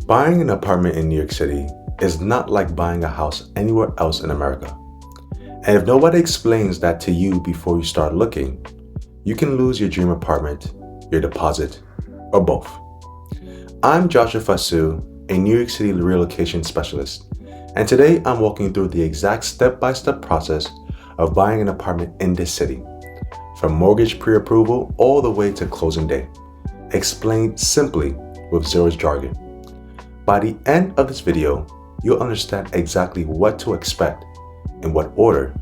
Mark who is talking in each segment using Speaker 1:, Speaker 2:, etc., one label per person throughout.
Speaker 1: Buying an apartment in New York City is not like buying a house anywhere else in America. And if nobody explains that to you before you start looking, you can lose your dream apartment, your deposit, or both. I'm Joshua Fassu, a New York City relocation specialist, and today I'm walking you through the exact step-by-step process of buying an apartment in this city, from mortgage pre-approval all the way to closing day, explained simply with zero jargon. By the end of this video, you'll understand exactly what to expect, in what order,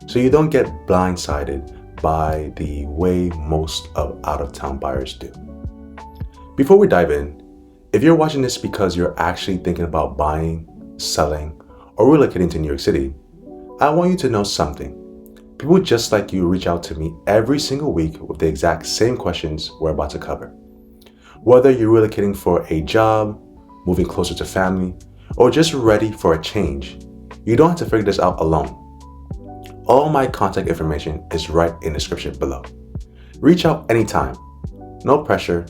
Speaker 1: so you don't get blindsided by the way most of out-of-town buyers do. Before we dive in, if you're watching this because you're actually thinking about buying, selling, or relocating to New York City, I want you to know something. People just like you reach out to me every single week with the exact same questions we're about to cover. Whether you're relocating for a job, moving closer to family, or just ready for a change, you don't have to figure this out alone. All my contact information is right in the description below. Reach out anytime, no pressure,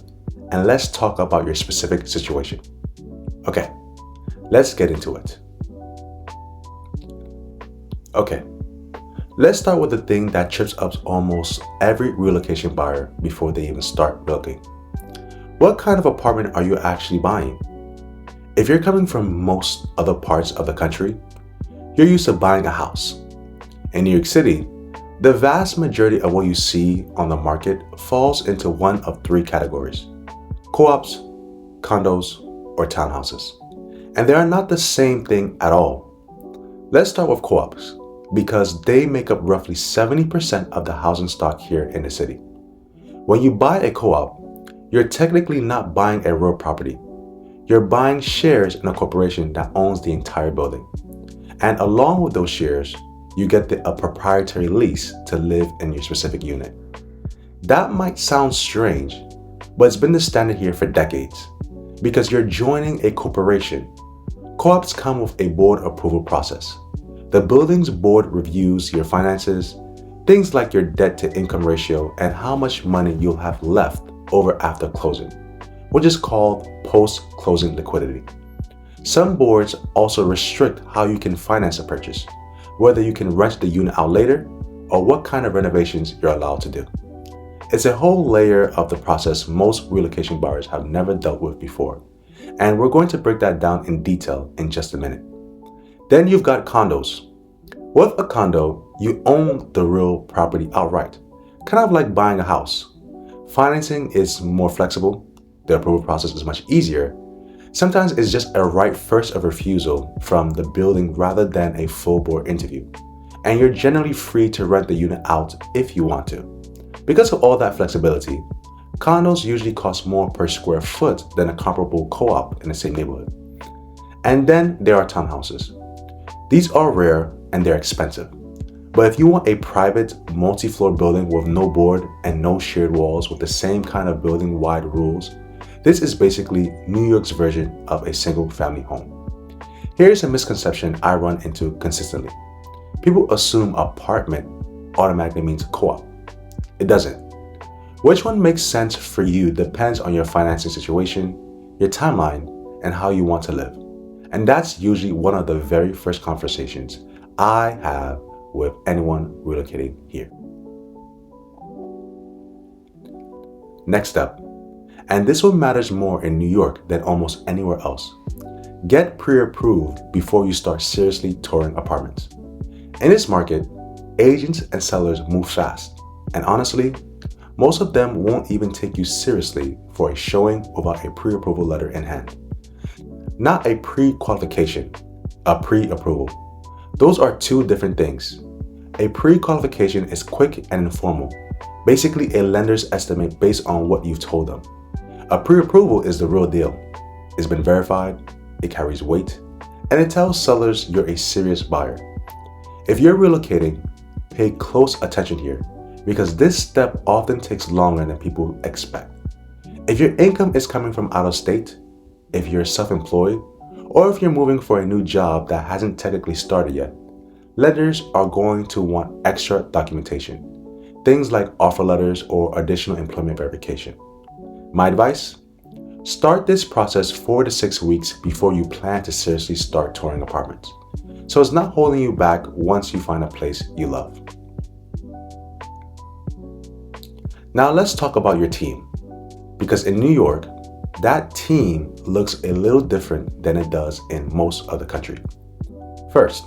Speaker 1: and let's talk about your specific situation. Okay, let's get into it. Okay, let's start with the thing that trips up almost every relocation buyer before they even start looking. What kind of apartment are you actually buying? If you're coming from most other parts of the country, you're used to buying a house. In New York City, the vast majority of what you see on the market falls into one of three categories: co-ops, condos, or townhouses. And they are not the same thing at all. Let's start with co-ops, because they make up roughly 70% of the housing stock here in the city. When you buy a co-op, you're technically not buying a real property. You're buying shares in a corporation that owns the entire building. And along with those shares, you get a proprietary lease to live in your specific unit. That might sound strange, but it's been the standard here for decades, because you're joining a corporation. Co-ops come with a board approval process. The building's board reviews your finances, things like your debt to income ratio and how much money you'll have left over after closing, which is called post-closing liquidity. Some boards also restrict how you can finance a purchase, whether you can rent the unit out later or what kind of renovations you're allowed to do. It's a whole layer of the process most relocation buyers have never dealt with before, and we're going to break that down in detail in just a minute. Then you've got condos. With a condo, you own the real property outright, kind of like buying a house. Financing is more flexible, the approval process is much easier. Sometimes it's just a right first of refusal from the building rather than a full board interview. And you're generally free to rent the unit out if you want to. Because of all that flexibility, condos usually cost more per square foot than a comparable co-op in the same neighborhood. And then there are townhouses. These are rare and they're expensive. But if you want a private, multi-floor building with no board and no shared walls with the same kind of building-wide rules, this is basically New York's version of a single-family home. Here's a misconception I run into consistently. People assume apartment automatically means co-op. It doesn't. Which one makes sense for you depends on your financing situation, your timeline, and how you want to live. And that's usually one of the very first conversations I have with anyone relocating here. Next up, and this one matters more in New York than almost anywhere else. Get pre-approved before you start seriously touring apartments. In this market, agents and sellers move fast, and honestly, most of them won't even take you seriously for a showing without a pre-approval letter in hand. Not a pre-qualification, a pre-approval. Those are two different things. A pre-qualification is quick and informal, basically a lender's estimate based on what you've told them. A pre-approval is the real deal. It's been verified, it carries weight, and it tells sellers you're a serious buyer. If you're relocating, pay close attention here, because this step often takes longer than people expect. If your income is coming from out of state, if you're self-employed, or if you're moving for a new job that hasn't technically started yet, lenders are going to want extra documentation, things like offer letters or additional employment verification. My advice? Start this process 4 to 6 weeks before you plan to seriously start touring apartments, so it's not holding you back once you find a place you love. Now let's talk about your team, because in New York, that team looks a little different than it does in most of the country. First,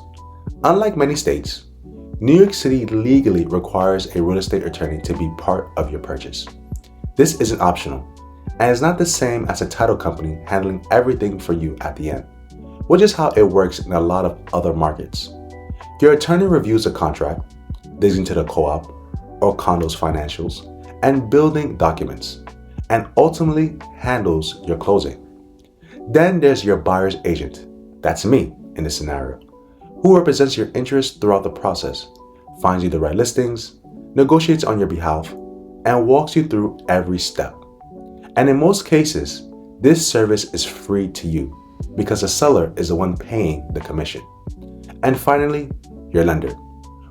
Speaker 1: unlike many states, New York City legally requires a real estate attorney to be part of your purchase. This isn't optional, and it's not the same as a title company handling everything for you at the end, which is how it works in a lot of other markets. Your attorney reviews the contract, digs into the co-op or condo's financials and building documents, and ultimately handles your closing. Then there's your buyer's agent, that's me in this scenario, who represents your interests throughout the process, finds you the right listings, negotiates on your behalf, and walks you through every step. And in most cases, this service is free to you because the seller is the one paying the commission. And finally, your lender,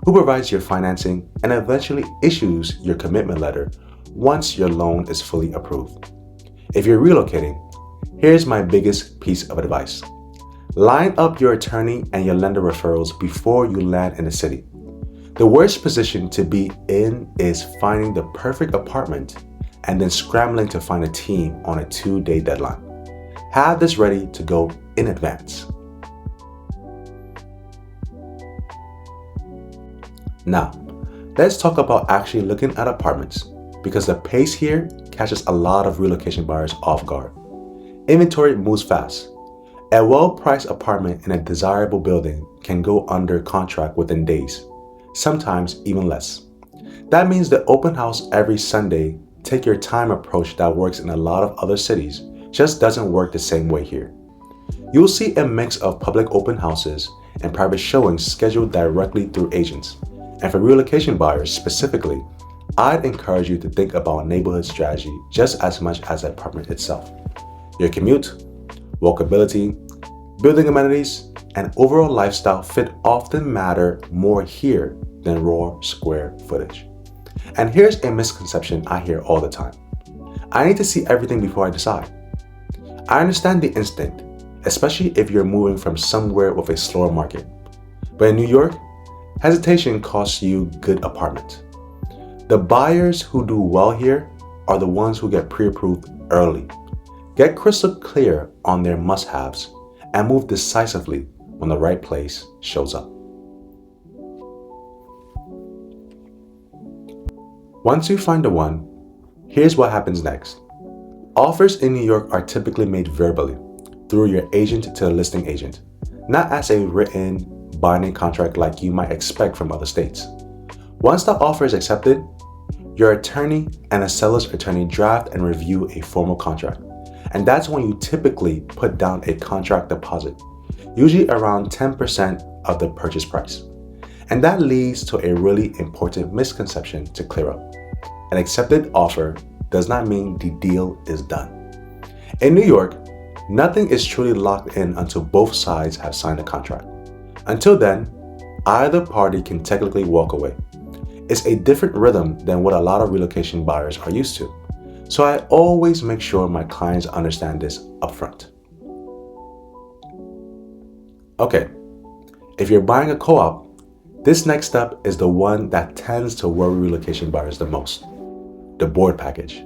Speaker 1: who provides your financing and eventually issues your commitment letter once your loan is fully approved. If you're relocating, here's my biggest piece of advice. Line up your attorney and your lender referrals before you land in the city. The worst position to be in is finding the perfect apartment and then scrambling to find a team on a 2-day deadline. Have this ready to go in advance. Now, let's talk about actually looking at apartments, because the pace here catches a lot of relocation buyers off guard. Inventory moves fast. A well-priced apartment in a desirable building can go under contract within days, sometimes even less. That means the open house every Sunday, take your time approach that works in a lot of other cities just doesn't work the same way here. You'll see a mix of public open houses and private showings scheduled directly through agents. And for relocation buyers specifically, I'd encourage you to think about neighborhood strategy just as much as the apartment itself. Your commute, walkability, building amenities, and overall lifestyle fit often matter more here than raw square footage. And here's a misconception I hear all the time. I need to see everything before I decide. I understand the instinct, especially if you're moving from somewhere with a slower market. But in New York, hesitation costs you good apartments. The buyers who do well here are the ones who get pre-approved early, get crystal clear on their must-haves, and move decisively when the right place shows up. Once you find the one, here's what happens next. Offers in New York are typically made verbally, through your agent to the listing agent, not as a written, binding contract like you might expect from other states. Once the offer is accepted, your attorney and a seller's attorney draft and review a formal contract. And that's when you typically put down a contract deposit, usually around 10% of the purchase price. And that leads to a really important misconception to clear up. An accepted offer does not mean the deal is done. In New York, nothing is truly locked in until both sides have signed a contract. Until then, either party can technically walk away. It's a different rhythm than what a lot of relocation buyers are used to. So I always make sure my clients understand this upfront. Okay, if you're buying a co-op, this next step is the one that tends to worry relocation buyers the most, the board package.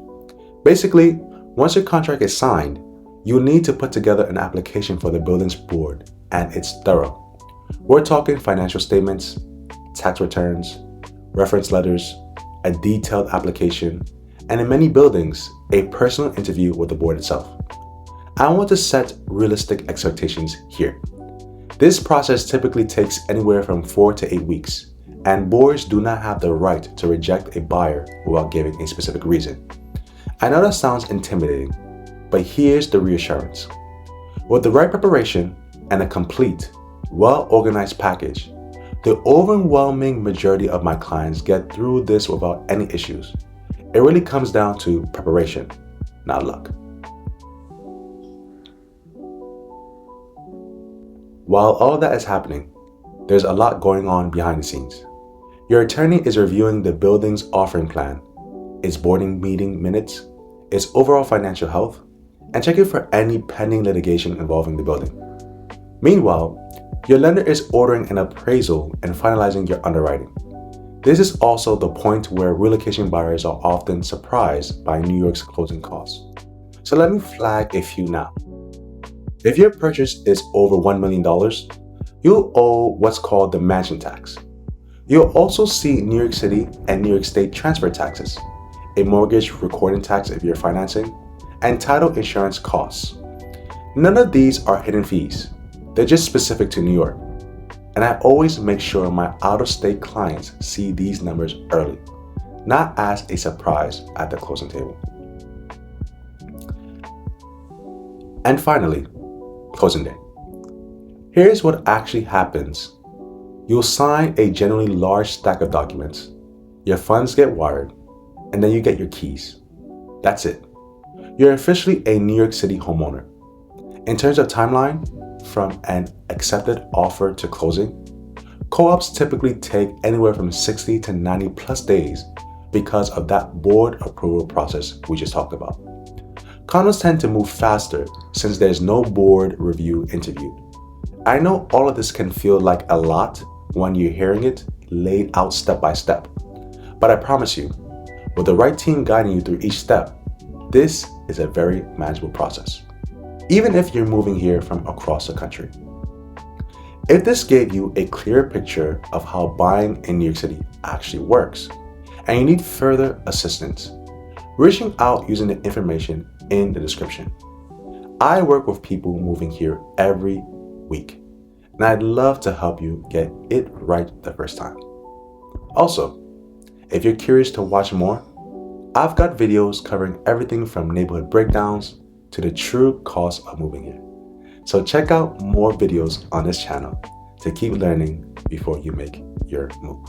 Speaker 1: Basically, once your contract is signed, you'll need to put together an application for the building's board, and it's thorough. We're talking financial statements, tax returns, reference letters, a detailed application, and in many buildings, a personal interview with the board itself. I want to set realistic expectations here. This process typically takes anywhere from 4 to 8 weeks, and boards do not have the right to reject a buyer without giving a specific reason. I know that sounds intimidating, but here's the reassurance. With the right preparation and a complete, well-organized package, the overwhelming majority of my clients get through this without any issues. It really comes down to preparation, not luck. While all that is happening, there's a lot going on behind the scenes. Your attorney is reviewing the building's offering plan, its boarding meeting minutes, its overall financial health, and checking for any pending litigation involving the building. Meanwhile, your lender is ordering an appraisal and finalizing your underwriting. This is also the point where relocation buyers are often surprised by New York's closing costs. So let me flag a few now. If your purchase is over $1 million, you'll owe what's called the mansion tax. You'll also see New York City and New York State transfer taxes, a mortgage recording tax if you're financing, and title insurance costs. None of these are hidden fees. They're just specific to New York. And I always make sure my out-of-state clients see these numbers early, not as a surprise at the closing table. And finally, closing day. Here's what actually happens. You'll sign a generally large stack of documents, your funds get wired, and then you get your keys. That's it. You're officially a New York City homeowner. In terms of timeline, from an accepted offer to closing, co-ops typically take anywhere from 60 to 90 plus days because of that board approval process we just talked about. Condos tend to move faster since there's no board review interview. I know all of this can feel like a lot when you're hearing it laid out step by step, but I promise you, with the right team guiding you through each step, this is a very manageable process, even if you're moving here from across the country. If this gave you a clear picture of how buying in New York City actually works, and you need further assistance, reaching out using the information in the description. I work with people moving here every week, and I'd love to help you get it right the first time. Also, if you're curious to watch more, I've got videos covering everything from neighborhood breakdowns to the true cost of moving here. So check out more videos on this channel to keep learning before you make your move.